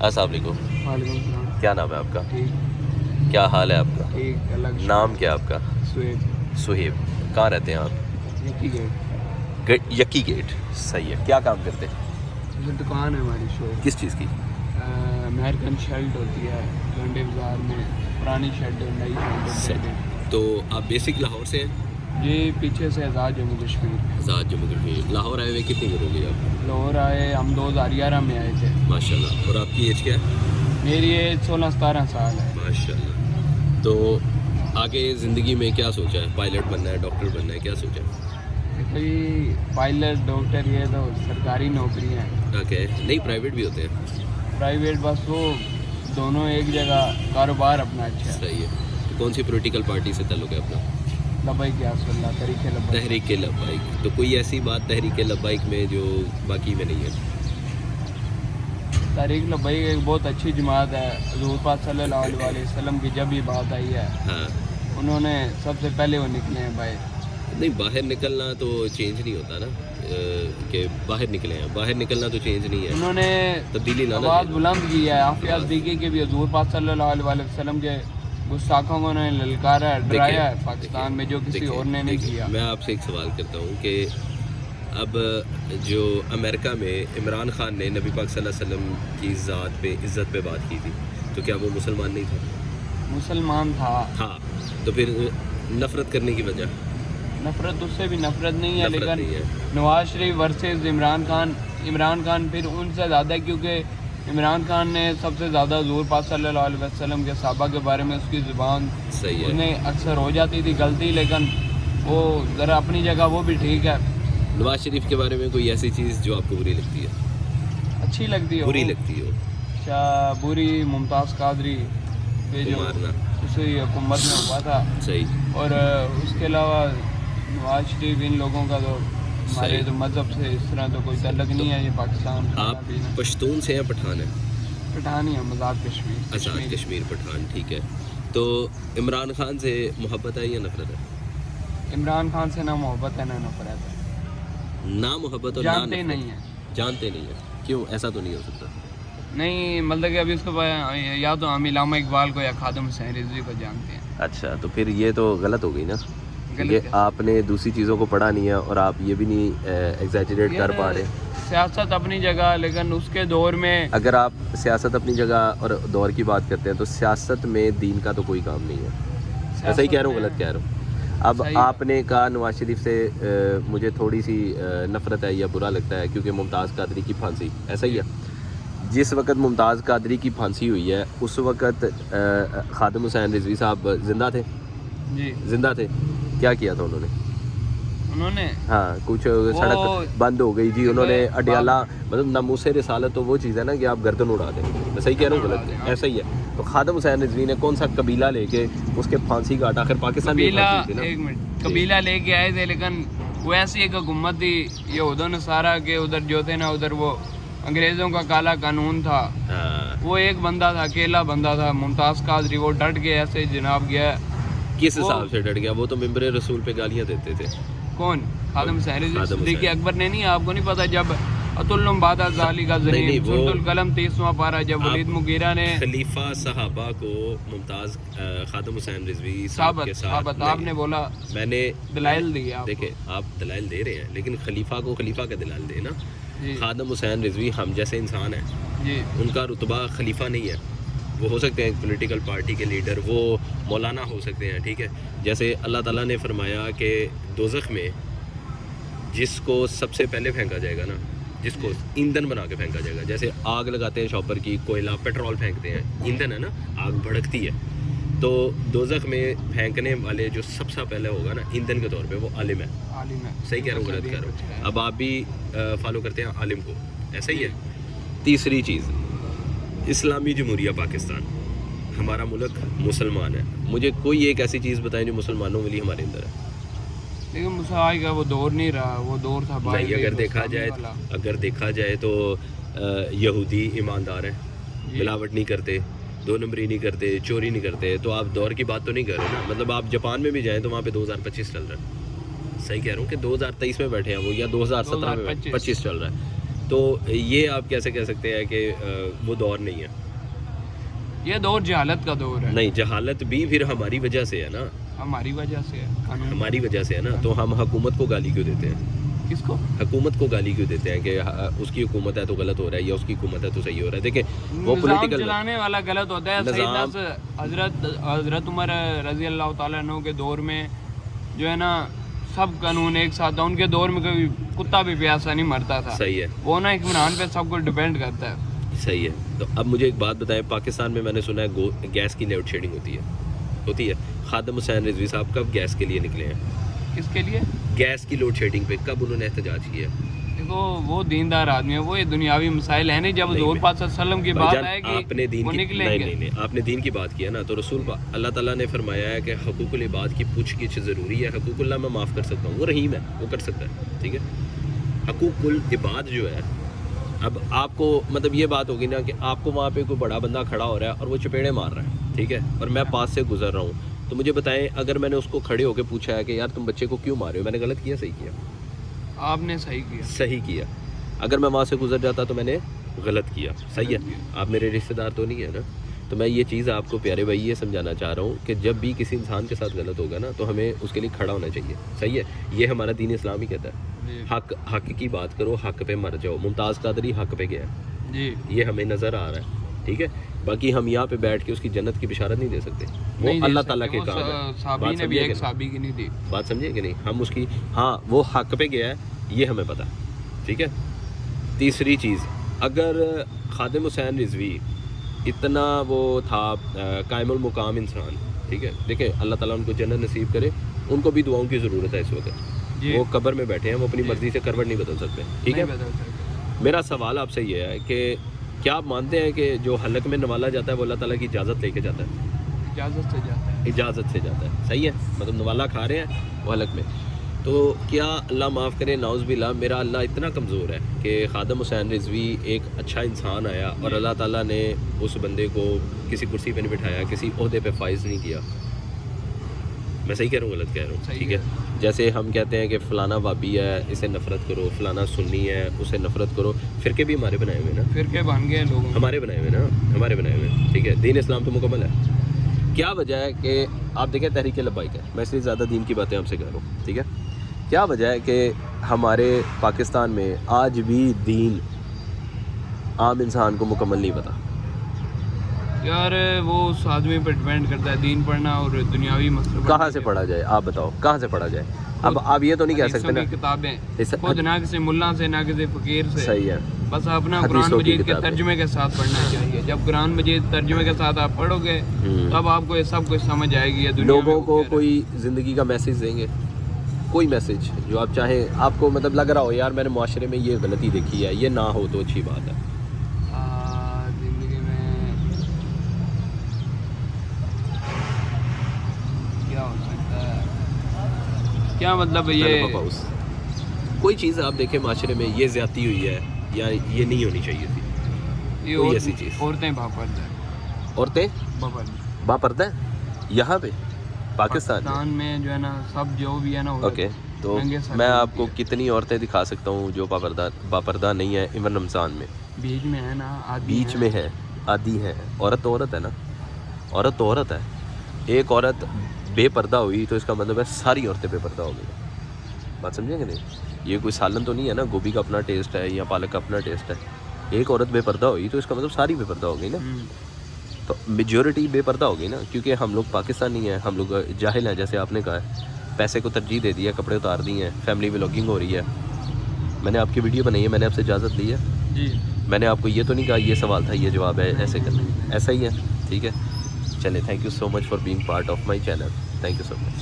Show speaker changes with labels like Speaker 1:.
Speaker 1: अस्सलाम वालेकुम।
Speaker 2: वालेकुम सलाम।
Speaker 1: क्या नाम है आपका?
Speaker 2: ठीक
Speaker 1: क्या हाल है आपका?
Speaker 2: ठीक अलग
Speaker 1: नाम क्या है आपका?
Speaker 2: स्वेब
Speaker 1: सुहेब। कहाँ रहते हैं आप?
Speaker 2: यकी गेट।
Speaker 1: यक्की गेट। सही है। क्या काम करते हैं?
Speaker 2: ये दुकान है हमारी शॉप।
Speaker 1: किस चीज़ की?
Speaker 2: अमेरिकन शर्ट होती है लंडे बाज़ार में, पुरानी शर्ट है, नई शर्ट है,
Speaker 1: सही।
Speaker 2: ब्रांडेड।
Speaker 1: तो आप बेसिक लाहौर से हैं?
Speaker 2: ये पीछे से आज़ाद जम्मू कश्मीर।
Speaker 1: आज़ाद जम्मू कश्मीर। लाहौर आए हुए कितनी देर हो गई आप?
Speaker 2: लाहौर आए हम 2011 में आए थे।
Speaker 1: माशाल्लाह। और आपकी एज क्या है?
Speaker 2: मेरी एज 16-17 साल है।
Speaker 1: माशाल्लाह। तो आगे ज़िंदगी में क्या सोचा है? पायलट बनना है, डॉक्टर बनना है, क्या सोचा है?
Speaker 2: कोई पायलट डॉक्टर ये तो सरकारी नौकरी है।
Speaker 1: ओके। नहीं, प्राइवेट भी होते हैं।
Speaker 2: प्राइवेट बस वो दोनों एक जगह, कारोबार अपना अच्छा है।
Speaker 1: सही है। तो कौन सी पॉलिटिकल पार्टी से ताल्लुक़ है अपना?
Speaker 2: लब्बैक या रसूलल्लाह, तरीके लब्बैक।
Speaker 1: तहरीक लब्बाइक। तो कोई ऐसी बात तहरीक लब्बाइक में जो बाकी में नहीं है?
Speaker 2: तहरीक लब्बैक एक बहुत अच्छी जमात है। हुज़ूर पाक सल्लल्लाहु अलैहि वसल्लम की जब भी बात आई है,
Speaker 1: हाँ।
Speaker 2: उन्होंने सबसे पहले वो निकले हैं भाई।
Speaker 1: नहीं, बाहर निकलना तो चेंज नहीं होता ना, कि बाहर निकले हैं, बाहर निकलना तो चेंज नहीं है।
Speaker 2: उन्होंने
Speaker 1: तब्दीली लाना
Speaker 2: आवाज़
Speaker 1: चाहिए।
Speaker 2: बुलंद की है। आफिया सिद्दीकी के भी हुज़ूर पाक सल्लल्लाहु अलैहि वसल्लम के गुस्ताखों को उन्होंने ललकारा है, डराया है पाकिस्तान में, जो किसी और ने नहीं किया।
Speaker 1: मैं आपसे एक सवाल करता हूँ कि अब जो अमेरिका में इमरान खान ने नबी पाक सल्लल्लाहु अलैहि वसल्लम की ज़ात पे इज़्ज़त पे बात की थी, तो क्या वो मुसलमान नहीं था?
Speaker 2: मुसलमान था।
Speaker 1: हाँ। तो फिर नफ़रत करने की वजह?
Speaker 2: नफरत उससे भी नफरत नहीं है,
Speaker 1: नफ़रत
Speaker 2: लेकिन
Speaker 1: नहीं है।
Speaker 2: नवाज शरीफ वर्सेस इमरान खान फिर उनसे ज़्यादा है, क्योंकि इमरान खान ने सबसे ज़्यादा हुज़ूर पाक सल्लल्लाहु अलैहि वसल्लम के सहाबा के बारे में उसकी ज़ुबान
Speaker 1: सही है।
Speaker 2: उसमें अक्सर हो जाती थी गलती, लेकिन वो ज़रा अपनी जगह वो भी ठीक है।
Speaker 1: नवाज शरीफ के बारे में कोई ऐसी चीज़ जो आपको बुरी लगती है?
Speaker 2: अच्छी लगती है
Speaker 1: बुरी
Speaker 2: वो।
Speaker 1: लगती हो?
Speaker 2: अच्छा, बुरी मुमताज़ कादरी पे
Speaker 1: को
Speaker 2: जो
Speaker 1: मारना।
Speaker 2: उसी हुकूमत में हुआ था।
Speaker 1: सही।
Speaker 2: और उसके अलावा नवाज शरीफ इन लोगों का तो हमारे
Speaker 1: सही।
Speaker 2: तो मज़हब से इस तरह तो कोई तल्लक
Speaker 1: तो
Speaker 2: नहीं है। ये पाकिस्तान खाना
Speaker 1: आप
Speaker 2: पीना
Speaker 1: पश्तून से या पठान हैं?
Speaker 2: पठानी है, आज़ाद कश्मीर
Speaker 1: आज़ाद
Speaker 2: कश्मीरी।
Speaker 1: कश्मीर पठान, ठीक है। तो इमरान खान से मोहब्बत है या नफरत है?
Speaker 2: इमरान खान से ना मोहब्बत है ना नफरत है।
Speaker 1: ना मोहब्बत और ना
Speaker 2: जानते ही
Speaker 1: नफरत?
Speaker 2: नहीं है।
Speaker 1: जानते नहीं है। क्यों? ऐसा तो नहीं हो सकता।
Speaker 2: नहीं मतलब कि अभी उसको या तो हम इलामा इकबाल को या खादिम हुसैन रिजवी को जानते हैं।
Speaker 1: अच्छा, तो फिर ये तो गलत हो गई ना, क्योंकि
Speaker 2: गलत कैसे?
Speaker 1: आपने दूसरी चीज़ों को पढ़ा नहीं है और आप ये भी नहीं एग्जैजरेट
Speaker 2: यार
Speaker 1: कर पा रहे।
Speaker 2: सियासत अपनी जगह, लेकिन उसके दौर में
Speaker 1: अगर आप सियासत अपनी जगह और दौर की बात करते हैं तो सियासत में दीन का तो कोई काम नहीं है। ऐसा ही कह रहा हूँ, गलत कह रहा हूँ? अब
Speaker 2: सही
Speaker 1: आपने कहा नवाज शरीफ से मुझे थोड़ी सी नफ़रत है या बुरा लगता है क्योंकि मुमताज़ कादरी की फांसी, ऐसा ही है। जिस वक्त मुमताज़ कादरी की फांसी हुई है उस वक्त खादिम हुसैन रिजवी साहब ज़िंदा थे?
Speaker 2: जी।
Speaker 1: ज़िंदा थे। क्या किया था उन्होंने?
Speaker 2: उन्होंने
Speaker 1: हाँ, कुछ
Speaker 2: वो
Speaker 1: सड़क बंद हो गई जी,
Speaker 2: एक
Speaker 1: उन्होंने अडियाला,
Speaker 2: बाब-
Speaker 1: मतलब नामूसे रिसालत तो वो चीज़ है ना कि आप गर्दन उड़ा दें। मैं सही कह रहा हूँ,
Speaker 2: गर्दन उड़ा दें,
Speaker 1: गलत?
Speaker 2: हाँ।
Speaker 1: ऐसा ही है। तो खादिम हुसैन रिजवी ने कौन सा कबीला लेके उसके फांसी काट? आखिर पाकिस्तान में ही
Speaker 2: कबीला,
Speaker 1: फांसी हुई थी ना?
Speaker 2: एक मिनट,
Speaker 1: जी।
Speaker 2: कबीला लेके आए थे, लेकिन वो ऐसी एक हुकूमत थी यहूद नसारा के, उधर जो थे ना, उधर वो अंग्रेज़ों का काला कानून था।
Speaker 1: हाँ।
Speaker 2: वो एक बंदा था, अकेला बंदा था, मुमताज़ कादरी, वो डट के ऐसे जनाब गया।
Speaker 1: किस
Speaker 2: वो
Speaker 1: हिसाब से डर गया? वो तो मिंबर रसूल पे गालियाँ देते थे।
Speaker 2: कौन? खादिम हुसैन
Speaker 1: खादिम
Speaker 2: सिद्दीक़
Speaker 1: हुसैन।
Speaker 2: अकबर ने नहीं, आपको नहीं पता? जब अतुल्लुम बादा जाली का
Speaker 1: नहीं नहीं,
Speaker 2: ज़नीम
Speaker 1: वो
Speaker 2: सुरतुल कलम 30वां पारा, जब वलीद
Speaker 1: आप
Speaker 2: मुगीरा ने
Speaker 1: खलीफा सहाबा को मुमताज़ खादिम हुसैन रिजवी साहब के साथ
Speaker 2: साबत
Speaker 1: नहीं,
Speaker 2: आपने बोला,
Speaker 1: मैंने
Speaker 2: दलाइल दिए आपको।
Speaker 1: देखिए, आप दलाइल दे रहे हैं लेकिन खलीफा को खलीफा का दलाइल दे ना।
Speaker 2: जी
Speaker 1: खादिम हुसैन रिजवी हम जैसे इंसान हैं,
Speaker 2: जी
Speaker 1: उनका रुतबा खलीफा नहीं है। वो हो सकते हैं पॉलिटिकल पार्टी के लीडर, वो मौलाना हो सकते हैं, ठीक है। जैसे अल्लाह ताला ने फरमाया कि दोज़ख में जिसको सबसे पहले फेंका जाएगा ना, जिसको ईंधन बना के फेंका जाएगा, जैसे आग लगाते हैं शॉपर की, कोयला पेट्रोल फेंकते हैं, ईंधन है ना, आग भड़कती है। तो दोज़ख में फेंकने वाले जो सबसे पहले होगा ना ईंधन के तौर पे, वो आलिम है।
Speaker 2: आलिम है।
Speaker 1: सही कह रहा हूँ, गलत कह रहा हूँ? अब आप भी फॉलो करते हैं आलिम को, ऐसा ही है। तीसरी चीज़, इस्लामी जमहूरिया पाकिस्तान, हमारा मुल्क मुसलमान है। मुझे कोई एक ऐसी चीज़ बताएं जो मुसलमानों के लिए हमारे अंदर है।
Speaker 2: लेकिन मुसाई का वो दौर नहीं रहा, वो दौर था भाई
Speaker 1: नहीं, अगर देखा जाए तो यहूदी ईमानदार है, मिलावट नहीं करते, दो नंबरी नहीं करते, चोरी नहीं करते। तो आप दौर की बात तो नहीं कर रहे ना। मतलब आप जापान में भी जाएं तो वहाँ पे 2025 चल रहा है। सही कह रहा हूँ कि 2023 में बैठे हैं वो, या 2017 में 25 चल रहा है। तो ये आप कैसे कह सकते हैं कि वो दौर नहीं है?
Speaker 2: ये दौर जहालत का दौर है।
Speaker 1: नहीं, जहालत भी फिर हमारी वजह से है ना,
Speaker 2: हमारी वजह से है, कानून
Speaker 1: हमारी वजह से है ना। तो हम हुकूमत को गाली क्यों देते हैं?
Speaker 2: किसको?
Speaker 1: हुकूमत को गाली क्यों देते हैं कि उसकी हुकूमत है तो गलत हो रहा है या उसकी हुकूमत है तो सही हो रहा है? देखिए वो
Speaker 2: निज़ाम
Speaker 1: पॉलिटिकल
Speaker 2: चलाने वाला गलत होता है।
Speaker 1: निज़ाम-
Speaker 2: हजरत उमर रजी अल्लाह ताला अन्हु के दौर में जो है ना सब कानून एक साथ था। उनके दौर में कभी कुत्ता भी प्यासा नहीं मरता था।
Speaker 1: सही है,
Speaker 2: वो ना इत्मीनान पे सब कुछ डिपेंड करता है।
Speaker 1: सही है। तो अब मुझे एक बात बताएं, पाकिस्तान में मैंने सुना है गैस की लोड शेडिंग होती है। खादम हुसैन रिजवी साहब कब गैस के लिए निकले हैं?
Speaker 2: किसके लिए?
Speaker 1: गैस की लोड शेडिंग पे कब उन्होंने एहतजाज किया?
Speaker 2: देखो वो दीनदार आदमी है, वो ये दुनियावी मसाइल है नहीं। जब
Speaker 1: नहीं,
Speaker 2: हुजूर पाक सल्लल्लाहु अलैहि वसल्लम की बात
Speaker 1: भाईजान,
Speaker 2: आएगी
Speaker 1: आपने दीन
Speaker 2: वो
Speaker 1: की
Speaker 2: निकलेंगे।
Speaker 1: नहीं, आपने दीन की बात किया ना, तो अल्लाह ताला ने फरमाया है कि हकूकुल इबाद की पूछ-गिछ ज़रूरी है। हकूकुल्लाह मैं माफ़ कर सकता हूँ, वो रहीम है, वो कर सकता है, ठीक है। हकूकुल इबाद जो है, अब आपको मतलब ये बात होगी ना कि आपको वहाँ पे कोई बड़ा बंदा खड़ा हो रहा है और वो चपेड़े मार रहा है, ठीक है, और मैं पास से गुजर रहा हूँ, तो मुझे बताएं, अगर मैंने उसको खड़े होकर पूछा है कि यार तुम बच्चे को क्यों मार रहे हो, मैंने गलत किया सही किया?
Speaker 2: आपने सही किया।
Speaker 1: सही किया। अगर मैं वहाँ से गुजर जाता तो मैंने गलत किया, सही है। आप मेरे रिश्तेदार तो नहीं है ना। तो मैं ये चीज़ आपको प्यारे भाई ये समझाना चाह रहा हूँ कि जब भी किसी इंसान के साथ गलत होगा ना तो हमें उसके लिए खड़ा होना चाहिए, सही है। ये हमारा दीन इस्लाम ही कहता है, हक की बात करो, हक पे मर जाओ। मुमताज़ कादरी हक पे गया
Speaker 2: जी,
Speaker 1: ये हमें नज़र आ रहा है, ठीक है। बाकी हम यहाँ पे बैठ के उसकी जन्नत की बिशारत नहीं दे सकते, वो
Speaker 2: नहीं दे
Speaker 1: अल्लाह
Speaker 2: सकते।
Speaker 1: ताला के
Speaker 2: वो
Speaker 1: काम है।
Speaker 2: साबी
Speaker 1: बात
Speaker 2: ने भी
Speaker 1: समझे
Speaker 2: एक
Speaker 1: कि
Speaker 2: साबी की नहीं दी।
Speaker 1: बात समझिए कि नहीं? हम उसकी, हाँ वो हक पे गया है ये हमें पता है, ठीक है। तीसरी चीज़, अगर खादिम हुसैन रिजवी इतना वो था कायमुल मुकाम इंसान, ठीक है, देखिए अल्लाह ताला उनको जन्नत नसीब करे, उनको भी दुआओं की ज़रूरत है इस वक्त।
Speaker 2: जी,
Speaker 1: वो कब्र में बैठे हैं, वो अपनी मर्ज़ी से करवट नहीं बदल सकते, ठीक
Speaker 2: नहीं
Speaker 1: है।
Speaker 2: बदल सकते।
Speaker 1: मेरा सवाल आपसे ये है कि क्या आप मानते हैं कि जो हलक में नवाला जाता है वो अल्लाह ताला की इजाज़त लेके जाता है?
Speaker 2: इजाज़त से जाता है।
Speaker 1: इजाज़त से जाता है, सही है। मतलब नवाला खा रहे हैं वो हलक में, तो क्या अल्लाह माफ़ करे, नाउज़ बिल्लाह, मेरा अल्लाह इतना कमज़ोर है कि खादम हुसैन रिजवी एक अच्छा इंसान आया और अल्लाह ताला ने उस बंदे को किसी कुर्सी पे नहीं बिठाया, किसी ओहदे पे फाइज नहीं किया। मैं सही कह रहा हूँ गलत कह रहा हूँ? ठीक है। जैसे हम कहते हैं कि फ़लाना वाबी है इसे नफ़रत करो, फ़लाना सुन्नी है उसे नफ़रत करो, फ़िरके भी हमारे बनाए हुए ना,
Speaker 2: फिरके बन गए लोगों।
Speaker 1: हमारे बनाए हुए ना, हमारे बनाए हुए, ठीक है। दीन इस्लाम तो मुकम्मल है। क्या वजह है कि आप देखें तहरीक लब्बाइक है, मैं इसलिए ज़्यादा दीन की बातें आपसे कह रहा हूँ, ठीक है। क्या वजह है कि हमारे पाकिस्तान में आज भी दीन आम इंसान को मुकम्मल नहीं पता?
Speaker 2: यार वो उस आदमी पर डिपेंड करता है, दीन पढ़ना और दुनियावी मसले।
Speaker 1: कहाँ से पढ़ा जाए आप बताओ, कहाँ से पढ़ा जाए? अब आप ये तो नहीं कह सकते ना,
Speaker 2: किताबें खुद ना किसी मुल्ला से ना किसी फकीर से,
Speaker 1: सही है,
Speaker 2: बस अपना कुरान
Speaker 1: हदीसों की
Speaker 2: मजीद के
Speaker 1: किताबें।
Speaker 2: तर्जुमे के साथ पढ़ना चाहिए। जब कुरान मजीद तर्जुमे के साथ आप पढ़ोगे तब आपको ये सब कुछ समझ आएगी। ये दुनिया
Speaker 1: लोगों
Speaker 2: में
Speaker 1: को
Speaker 2: क्या है।
Speaker 1: कोई ज़िंदगी का मैसेज देंगे, कोई मैसेज जो आप चाहें, आपको मतलब लग रहा हो यार मैंने माशरे में ये गलती देखी है, ये ना हो तो अच्छी बात है।
Speaker 2: जिंदगी में क्या हो सकता है, क्या मतलब ये
Speaker 1: हाउस कोई चीज़ आप देखें माशरे में ये ज़्यादती हुई है या ये नहीं होनी चाहिए थी, कोई ऐसी चीज़।
Speaker 2: औरतें बापर्दा है,
Speaker 1: औरतें
Speaker 2: बापर्दा
Speaker 1: बापर्दा हैं यहाँ पे पाकिस्तान
Speaker 2: में जो है ना, सब जो भी है ना औरत
Speaker 1: ओके, तो
Speaker 2: नंगे सर
Speaker 1: मैं
Speaker 2: घूमती
Speaker 1: आपको
Speaker 2: है।
Speaker 1: कितनी औरतें दिखा सकता हूँ जो बापर्दा नहीं है, इवन रमज़ान में
Speaker 2: बीच में है ना, आदमी
Speaker 1: बीच में है, आदि है। औरत तो औरत है ना, औरत तो औरत है। एक औरत बेपर्दा हुई तो इसका मतलब है सारी औरतें बेपर्दा हो गई। बात समझेंगे नहीं? ये कोई सालन तो नहीं है ना, गोभी का अपना टेस्ट है या पालक का अपना टेस्ट है। एक औरत बेपर्दा हुई तो इसका मतलब सारी बेपर्दा हो गई ना, तो मेजॉरिटी बेपर्दा हो गई ना, क्योंकि हम लोग पाकिस्तानी हैं, हम लोग जाहिल हैं, जैसे आपने कहा है, पैसे को तरजीह दे दिया, कपड़े उतार दिए हैं, फैमिली व्लॉगिंग हो रही है। मैंने आपकी वीडियो बनाई है, मैंने आपसे इजाज़त ली है
Speaker 2: जी।
Speaker 1: मैंने आपको ये तो नहीं कहा ये सवाल था ये जवाब है ऐसे करना, ऐसा ही है, ठीक है। चले, thank you so much for being part of my channel, thank you so much.